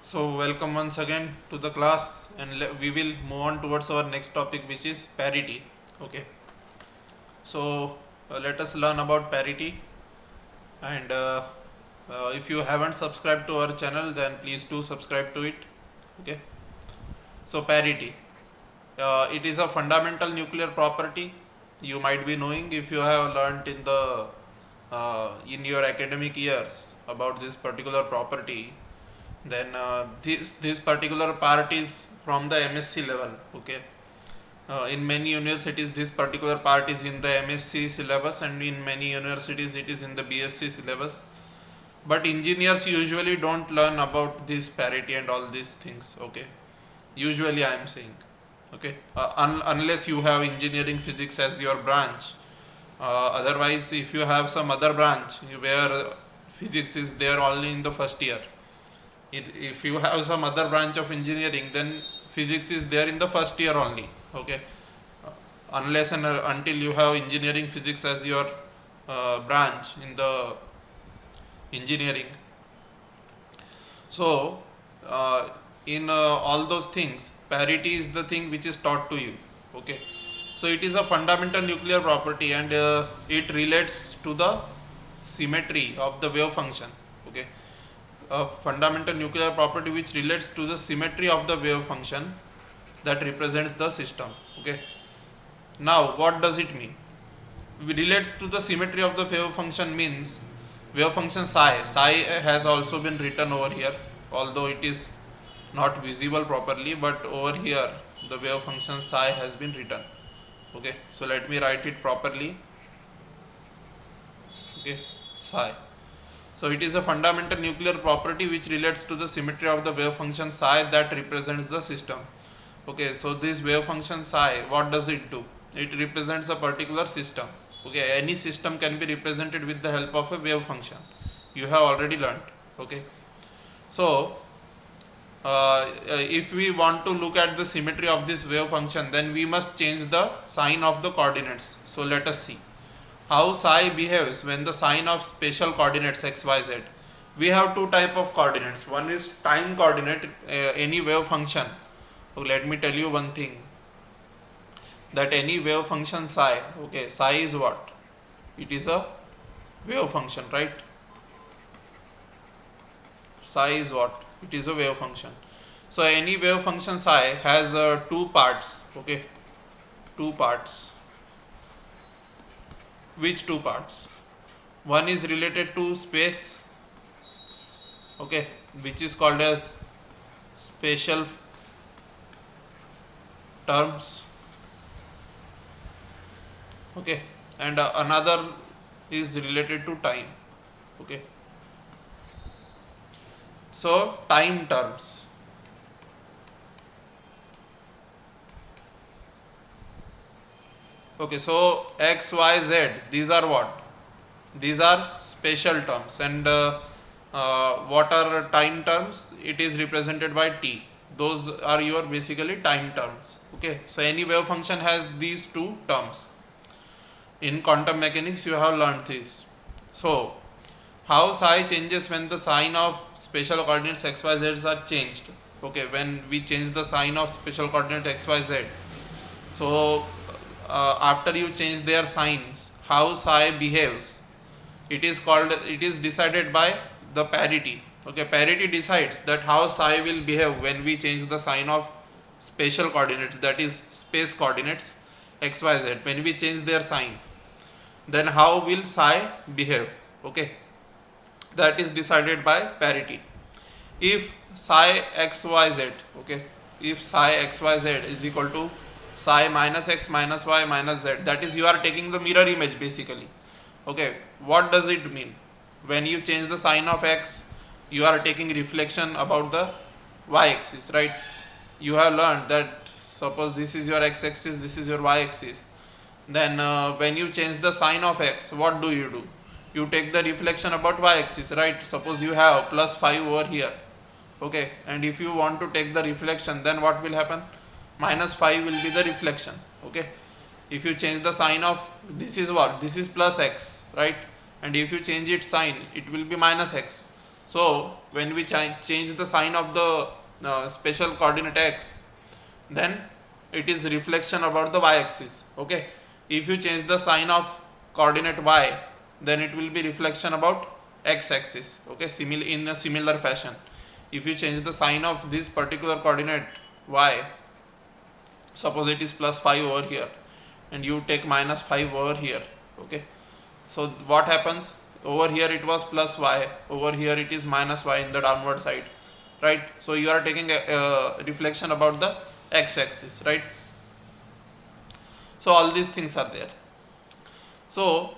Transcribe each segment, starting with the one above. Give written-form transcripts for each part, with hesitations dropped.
So welcome once again to the class, and we will move on towards our next topic, which is parity. Okay, so let us learn about parity, and if you haven't subscribed to our channel, then please do subscribe to it. Okay, so parity, it is a fundamental nuclear property. You might be knowing if you have learnt in your academic years about this particular property. Then this particular part is from the MSc level. Okay, in many universities this particular part is in the MSc syllabus, and in many universities it is in the BSc syllabus. But engineers usually don't learn about this parity and all these things. Okay, usually I am saying. Okay, unless you have engineering physics as your branch. Otherwise, if you have some other branch where physics is there only in the first year, if you have some other branch of engineering, then physics is there in the first year only. Okay, unless and until you have engineering physics as your branch in the engineering. So in all those things, parity is the thing which is taught to you. Okay, so it is a fundamental nuclear property, and it relates to the symmetry of the wave function. Okay, a fundamental nuclear property which relates to the symmetry of the wave function that represents the system. Okay, now what does it mean? Relates to the symmetry of the wave function means wave function psi has also been written over here, although it is not visible properly, but over here the wave function psi has been written. Okay, so let me write it properly. Okay, psi. So it is a fundamental nuclear property which relates to the symmetry of the wave function psi that represents the system. Okay, so this wave function psi, what does it do? It represents a particular system. Okay, any system can be represented with the help of a wave function. You have already learned. Okay, so if we want to look at the symmetry of this wave function, then we must change the sign of the coordinates. So let us see how psi behaves when the sign of spatial coordinates x, y, z. We have two type of coordinates. One is time coordinate, any wave function. So let me tell you one thing, that any wave function psi, okay, psi is what? It is a wave function, right? Psi is what? It is a wave function. So any wave function psi has two parts. Okay, two parts. Which two parts? One is related to space, okay, which is called as spatial terms. Okay, and another is related to time. Okay, so time terms. Okay, so x, y, z, these are what? These are spatial terms, and what are time terms? It is represented by t. Those are your basically time terms. Okay, so any wave function has these two terms. In quantum mechanics you have learned this. So how psi changes when the sign of spatial coordinates x, y, z are changed? Okay, when we change the sign of spatial coordinate x, y, z, so after you change their signs, how psi behaves, it is decided by the parity. Okay, parity decides that how psi will behave when we change the sign of spatial coordinates, that is space coordinates x, y, z. When we change their sign, then how will psi behave? Okay, that is decided by parity. If psi x, y, z, okay, if psi x, y, z is equal to psi minus x minus y minus z, that is you are taking the mirror image basically. Okay, what does it mean? When you change the sign of x, you are taking reflection about the y axis, right? You have learned that suppose this is your x axis, this is your y axis. Then when you change the sign of x, what do? You take the reflection about y axis, right? Suppose you have plus 5 over here. Okay, and if you want to take the reflection, then what will happen? Minus 5 will be the reflection. Okay, if you change the sign of, this is what? This is plus x, right? And if you change its sign, it will be minus x. So when we change the sign of the special coordinate x, then it is reflection about the y-axis. Okay, if you change the sign of coordinate y, then it will be reflection about x-axis. Okay, in a similar fashion, if you change the sign of this particular coordinate y, suppose it is plus 5 over here and you take minus 5 over here. Okay, so what happens, over here it was plus y, over here it is minus y in the downward side, right? So you are taking a reflection about the x-axis, right? So all these things are there. So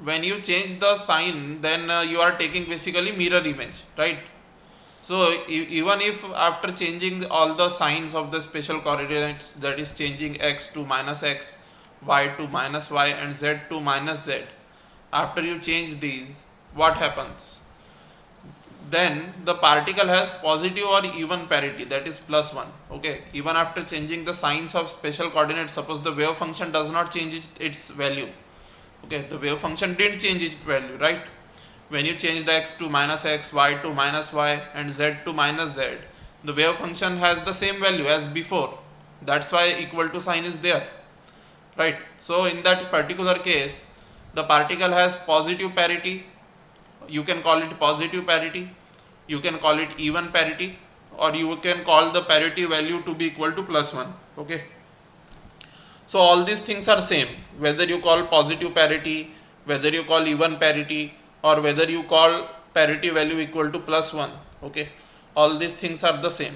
when you change the sign, then you are taking basically mirror image, right? So even if after changing all the signs of the special coordinates, that is changing x to minus x, y to minus y, and z to minus z, after you change these, what happens? Then the particle has positive or even parity, that is plus 1. Okay, even after changing the signs of special coordinates, suppose the wave function does not change its value. Okay, the wave function didn't change its value, right? When you change the x to minus x, y to minus y, and z to minus z, the wave function has the same value as before. That's why equal to sign is there, right? So in that particular case, the particle has positive parity. You can call it positive parity, you can call it even parity, or you can call the parity value to be equal to plus 1. Okay, so all these things are same, whether you call positive parity, whether you call even parity, or whether you call parity value equal to plus 1. Okay, all these things are the same.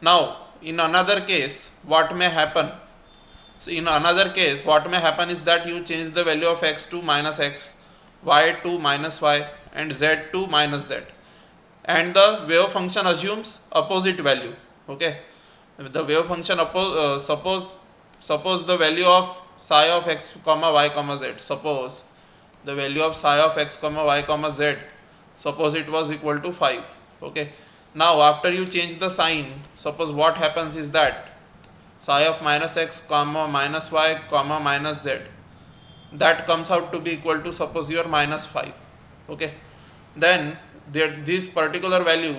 Now in another case, what may happen? So in another case, what may happen is that you change the value of x to minus x, y to minus y, and z to minus z, and the wave function assumes opposite value. Okay, the wave function suppose the value of psi of x comma y comma z, suppose the value of psi of x comma y comma z, suppose it was equal to 5. Okay, now after you change the sign, suppose what happens is that psi of minus x comma minus y comma minus z, that comes out to be equal to, suppose your minus 5. Okay, then this particular value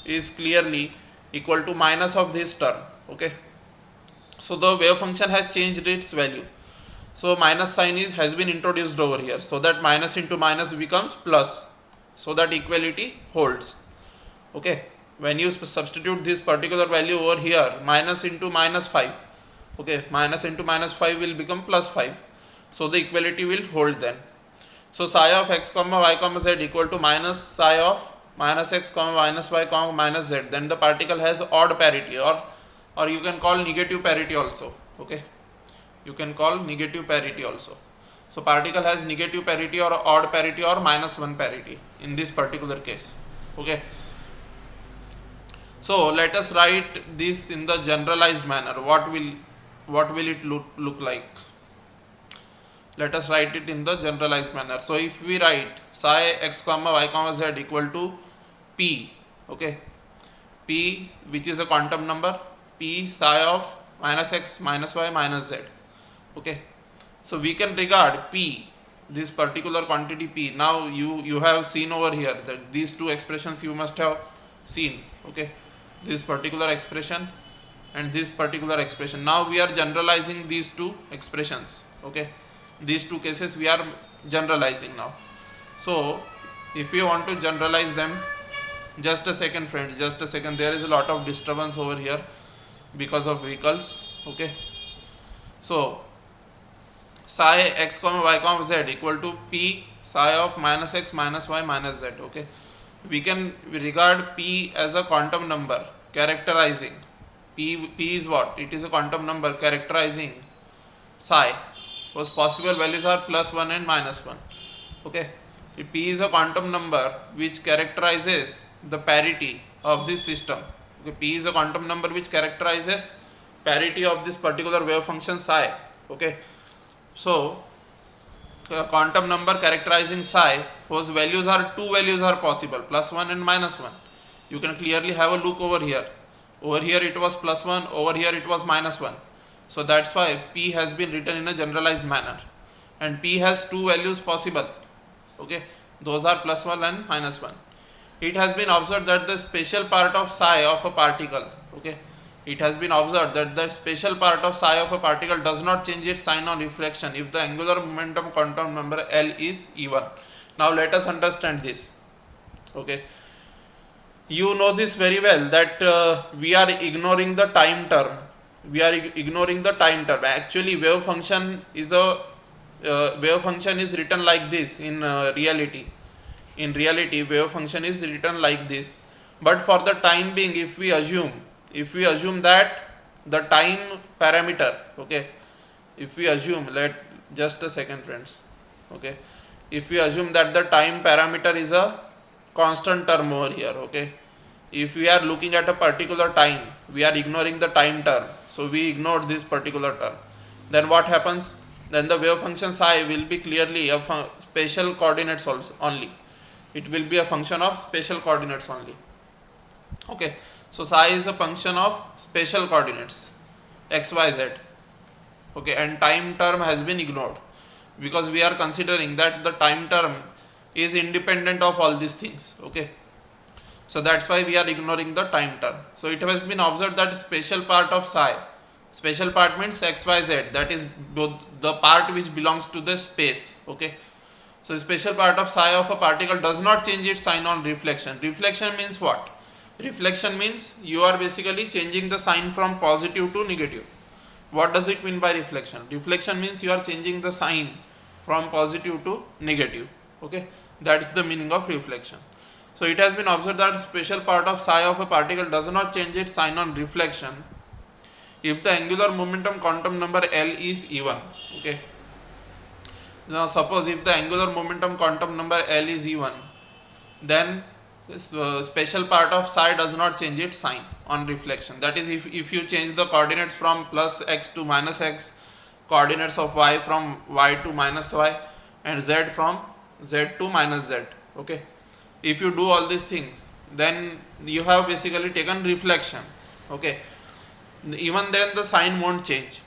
is clearly equal to minus of this term. Okay, so the wave function has changed its value, so minus sign has been introduced over here, so that minus into minus becomes plus, so that equality holds. Okay, when you substitute this particular value over here, minus into minus 5, okay, minus into minus 5 will become plus 5, so the equality will hold then. So psi of x comma y comma z equal to minus psi of minus x comma minus y comma minus z, then the particle has odd parity, or you can call negative parity also. Okay, you can call negative parity also. So particle has negative parity or odd parity or minus 1 parity in this particular case. Okay, so let us write this in the generalized manner. What will it look like? Let us write it in the generalized manner. So if we write psi x comma y comma z equal to p, okay, p which is a quantum number, p psi of minus x minus y minus z. Okay, so we can regard p, this particular quantity p. Now you have seen over here that these two expressions you must have seen. Okay, this particular expression and this particular expression. Now we are generalizing these two expressions. Okay, these two cases we are generalizing now. So if you want to generalize them, just a second friends, just a second, there is a lot of disturbance over here because of vehicles. Okay, so psi x comma y comma z equal to p psi of minus x minus y minus z. Okay, we can regard p as a quantum number characterizing p is what? It is a quantum number characterizing psi whose possible values are plus 1 and minus 1. Okay, p is a quantum number which characterizes the parity of this system. Okay, p is a quantum number which characterizes parity of this particular wave function psi. Okay, so a quantum number characterizing psi whose values are, two values are possible, plus 1 and minus 1. You can clearly have a look over here. Over here it was plus 1, over here it was minus 1. So that's why p has been written in a generalized manner, and p has two values possible. Okay, those are plus 1 and minus 1. It has been observed that the special part of psi of a particle, okay, it has been observed that the special part of psi of a particle does not change its sign on reflection if the angular momentum quantum number L is even. Now let us understand this. Okay, you know this very well that we are ignoring the time term. We are ignoring the time term. Actually, wave function is written like this in reality. In reality, wave function is written like this. But for the time being, if we assume that the time parameter, okay, if we assume, let just a second, friends, okay, if we assume that the time parameter is a constant term over here, okay, if we are looking at a particular time, we are ignoring the time term, so we ignore this particular term, then what happens? Then the wave function psi will be clearly a spatial coordinates also only. It will be a function of spatial coordinates only. Okay, so psi is a function of spatial coordinates x, y, z. Okay, and time term has been ignored because we are considering that the time term is independent of all these things. Okay, so that's why we are ignoring the time term. So it has been observed that spatial part of psi, spatial part means x, y, z, that is the part which belongs to the space. Okay, so spatial part of psi of a particle does not change its sign on reflection. Reflection means what? Reflection means you are basically changing the sign from positive to negative. What does it mean by reflection? Reflection means you are changing the sign from positive to negative. Okay, that's the meaning of reflection. So it has been observed that spatial part of psi of a particle does not change its sign on reflection if the angular momentum quantum number L is even. Okay, now suppose if the angular momentum quantum number L is even, then this special part of psi does not change its sign on reflection. That is, if you change the coordinates from plus x to minus x, coordinates of y from y to minus y, and z from z to minus z. Okay, if you do all these things, then you have basically taken reflection. Okay, even then the sign won't change.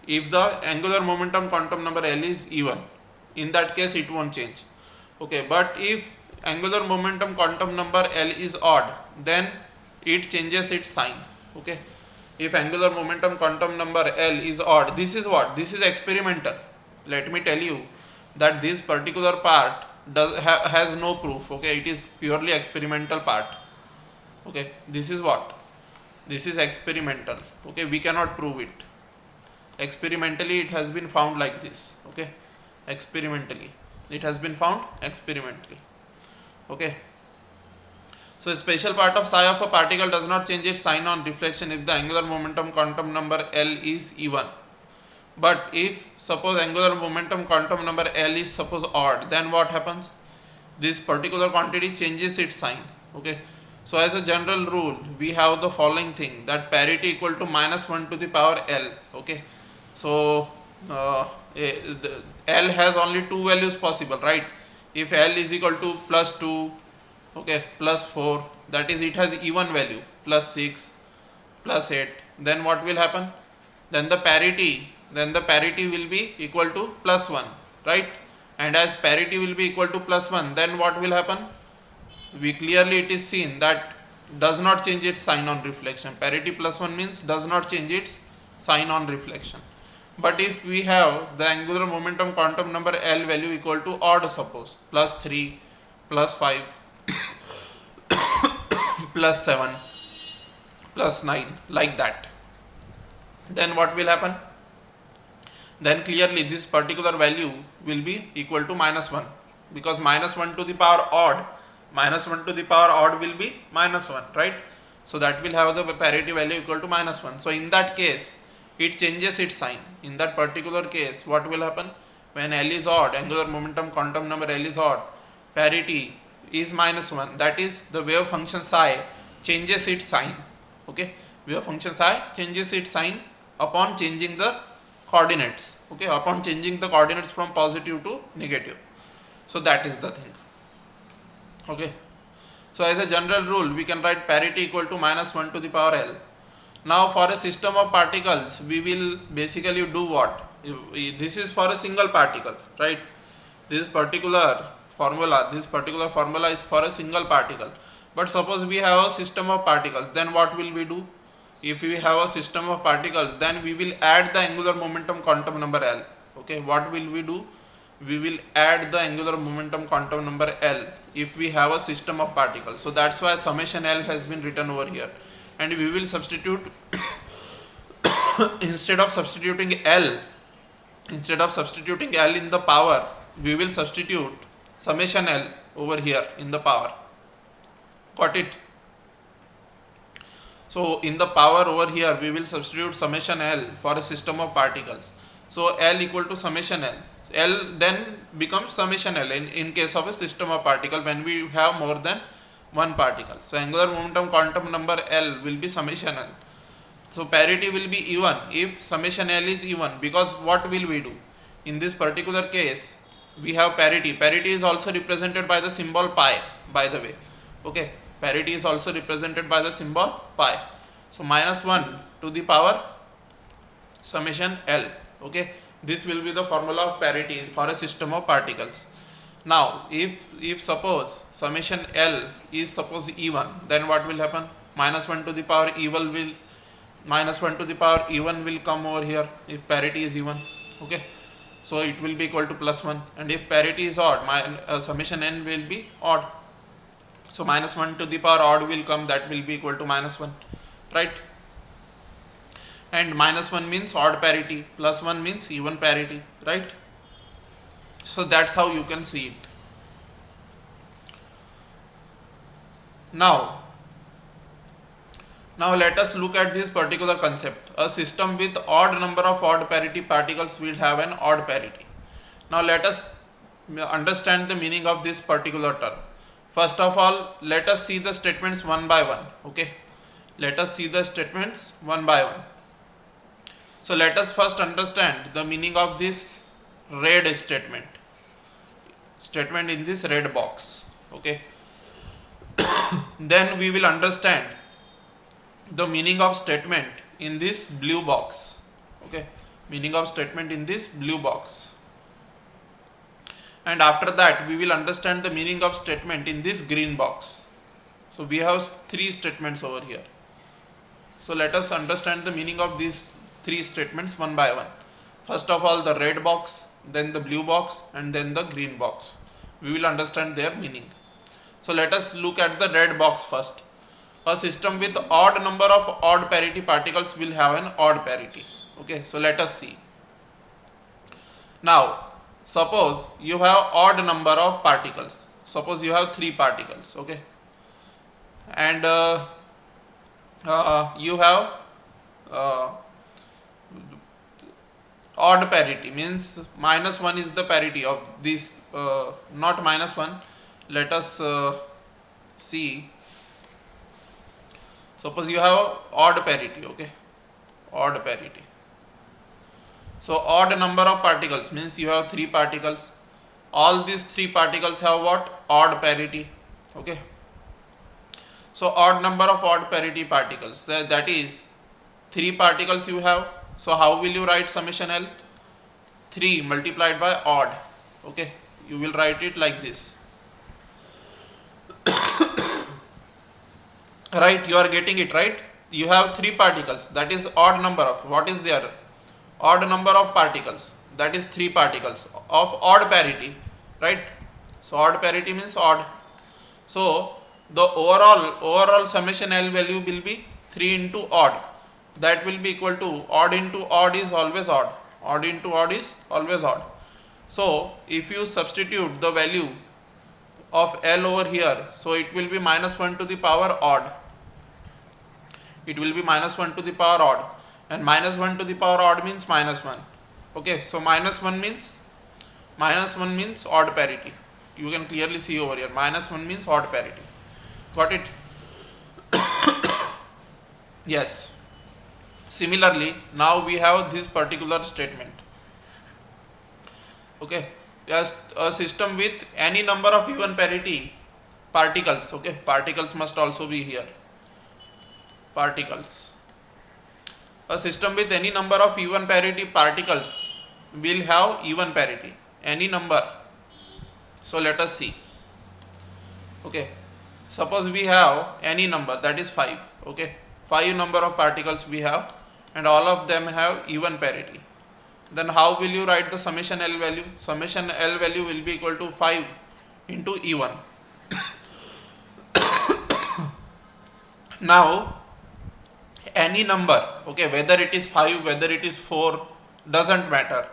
If the angular momentum quantum number L is even, in that case it won't change. Okay, but if angular momentum quantum number L is odd, then it changes its sign. Okay, if angular momentum quantum number L is odd, this is what? This is experimental. Let me tell you that this particular part has no proof. Okay, it is purely experimental part. Okay, this is what? This is experimental. Okay, we cannot prove it. Experimentally it has been found like this. Okay, experimentally it has been found experimentally. Okay, so a special part of psi of a particle does not change its sign on reflection if the angular momentum quantum number L is even. But if suppose angular momentum quantum number L is suppose odd, then what happens? This particular quantity changes its sign. Okay, so as a general rule we have the following thing, that parity equal to minus 1 to the power L. Okay, so L has only two values possible, right? If L is equal to plus 2, okay, plus 4, that is it has even value, plus 6, plus 8, then what will happen? Then the parity will be equal to plus 1, right? And as parity will be equal to plus 1, then what will happen? We clearly it is seen that does not change its sign on reflection. Parity plus 1 means does not change its sign on reflection. But if we have the angular momentum quantum number L value equal to odd, suppose plus 3, plus 5, plus 7, plus 9, like that, then what will happen? Then clearly this particular value will be equal to minus 1, because minus 1 to the power odd, minus 1 to the power odd will be minus 1, right? So that will have the parity value equal to minus 1. So in that case it changes its sign. In that particular case what will happen? When L is odd, angular momentum quantum number L is odd, parity is minus 1, that is the wave function psi changes its sign. Okay, wave function psi changes its sign upon changing the coordinates. Okay, upon changing the coordinates from positive to negative. So that is the thing. Okay, so as a general rule we can write parity equal to minus 1 to the power L. Now for a system of particles we will basically do what? This is for a single particle, right? This particular formula, this particular formula is for a single particle. But suppose we have a system of particles, then what will we do? If we have a system of particles, then we will add the angular momentum quantum number L. Okay, what will we do? We will add the angular momentum quantum number L if we have a system of particles. So that's why summation L has been written over here, and we will substitute instead of substituting L in the power, we will substitute summation L over here in the power. Got it? So in the power over here, we will substitute summation L for a system of particles. So L equal to summation L. L then becomes summation L in case of a system of particle when we have more than one particle. So angular momentum quantum number L will be summation L. So parity will be even if summation L is even, because what will we do? In this particular case, we have parity. Parity is also represented by the symbol pi, by the way. Okay, parity is also represented by the symbol pi. So minus 1 to the power summation L. Okay, this will be the formula of parity for a system of particles. Now if suppose summation L is suppose even, then what will happen? Minus 1 to the power even will come over here if parity is even. Okay, so it will be equal to plus 1, and if parity is odd, summation N will be odd. So minus 1 to the power odd will come, that will be equal to minus 1, right? And minus 1 means odd parity, plus 1 means even parity, right? So that's how you can see it. Now let us look at this particular concept. A system with odd number of odd parity particles will have an odd parity. Now let us understand the meaning of this particular term. First of all, let us see the statements one by one. Okay, let us see the statements one by one. So let us first understand the meaning of this red statement in this red box. Okay, then we will understand the meaning of statement in this blue box. Okay, meaning of statement in this blue box. And after that we will understand the meaning of statement in this green box. So we have three statements over here. So let us understand the meaning of these three statements one by one. First of all, the red box, then the blue box, and then the green box. We will understand their meaning. So let us look at the red box first. A system with odd number of odd parity particles will have an odd parity. Okay, so let us see. Now suppose you have odd number of particles. Suppose you have 3 particles. Okay, and you have odd parity, means minus 1 is the parity of this, not minus 1. Let us see. Suppose you have odd parity. Okay, odd parity. So odd number of particles means you have 3 particles. All these 3 particles have what? Odd parity. Okay, so odd number of odd parity particles, that is 3 particles you have. So how will you write summation L? 3 multiplied by odd. Okay, you will write it like this. Right, you are getting it, right? You have 3 particles, that is odd number of, what is there? Odd number of particles, that is 3 particles of odd parity, right? So odd parity means odd. So the overall summation L value will be 3 into odd. That will be equal to, odd into odd is always odd. Odd into odd is always odd. So if you substitute the value of L over here, so it will be minus 1 to the power odd. It will be minus 1 to the power odd, and minus 1 to the power odd means minus 1. Okay, so minus 1 means odd parity. You can clearly see over here, minus 1 means odd parity. Got it? Yes. Similarly, now we have this particular statement. Okay, yes, a system with any number of even parity particles. Okay, particles must also be here. Particles. A system with any number of even parity particles will have even parity. Any number So let us see. Okay, suppose we have any number, that is 5. Okay, 5 number of particles we have, and all of them have even parity. Then how will you write the summation L value? Summation L value will be equal to 5 into E1. Now any number, okay, whether it is 5, whether it is 4, doesn't matter,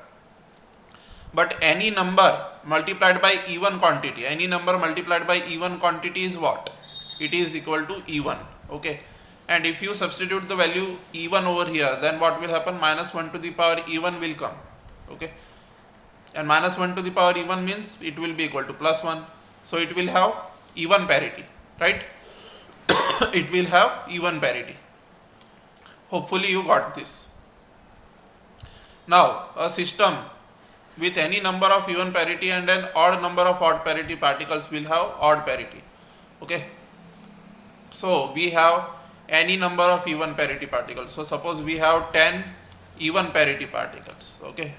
but any number multiplied by even quantity, any number multiplied by even quantity is what? It is equal to E1. Okay, and if you substitute the value E1 over here, then what will happen? Minus 1 to the power E1 will come. Okay, and minus 1 to the power E1 means it will be equal to plus 1, so it will have even parity, right? It will have even parity. Hopefully you got this. Now a system with any number of even parity and an odd number of odd parity particles will have odd parity. Okay, so we have any number of even parity particles. So suppose we have 10 even parity particles. Okay,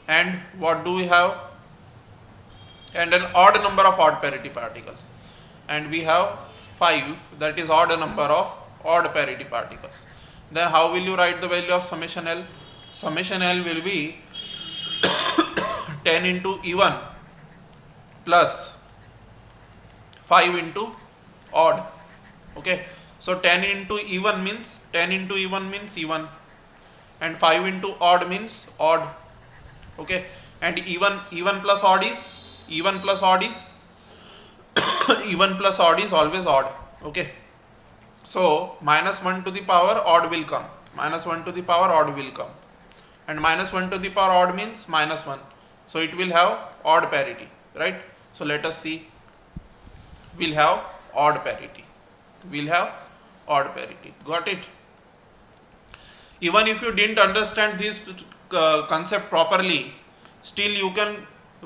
and what do we have? And an odd number of odd parity particles, and we have 5, that is odd number of odd parity particles. Then how will you write the value of summation L? Summation L will be 10 into even plus 5 into odd. Okay, so 10 into even means even, and 5 into odd means odd. Okay, and even plus odd is even plus odd is always odd. Okay, so minus 1 to the power odd will come, and minus 1 to the power odd means minus 1, so it will have odd parity, right? So let us see. We'll have odd parity, got it? Even if you didn't understand this concept properly, still you can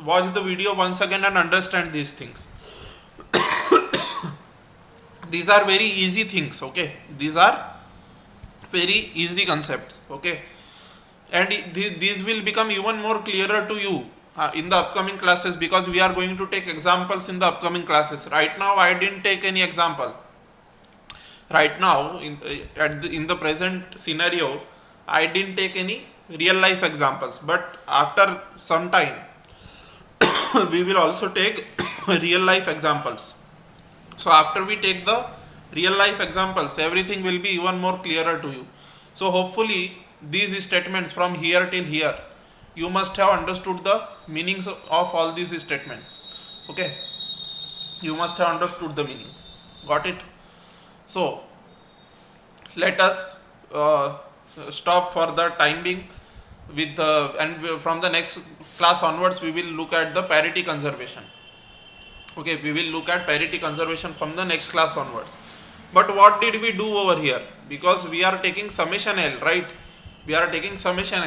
watch the video once again and understand these things. These are very easy things. Okay, these are very easy concepts. Okay, and these will become even more clearer to you in the upcoming classes, because we are going to take examples in the upcoming classes. Right now I didn't take any example. Right now in the present scenario I didn't take any real life examples, but after some time we will also take real life examples. So after we take the real life examples, everything will be even more clearer to you. So hopefully these statements from here till here, you must have understood the meanings of all these statements. Okay, you must have understood the meaning. Got it? So let us stop for the time being with and from the next class onwards we will look at the parity conservation. Okay, we will look at parity conservation from the next class onwards. But what did we do over here? Because we are taking summation L, right? We are taking summation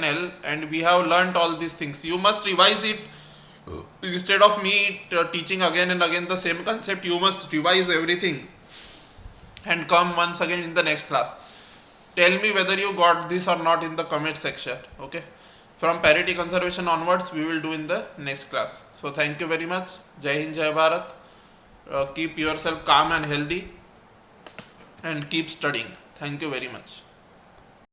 L, and we have learnt all these things. You must revise it. Instead of me teaching again and again the same concept, you must revise everything and come once again in the next class. Tell me whether you got this or not in the comment section. Okay, from parity conservation onwards we will do in the next class. So thank you very much. Jai Hind, Jai Bharat. Keep yourself calm and healthy and keep studying. Thank you very much.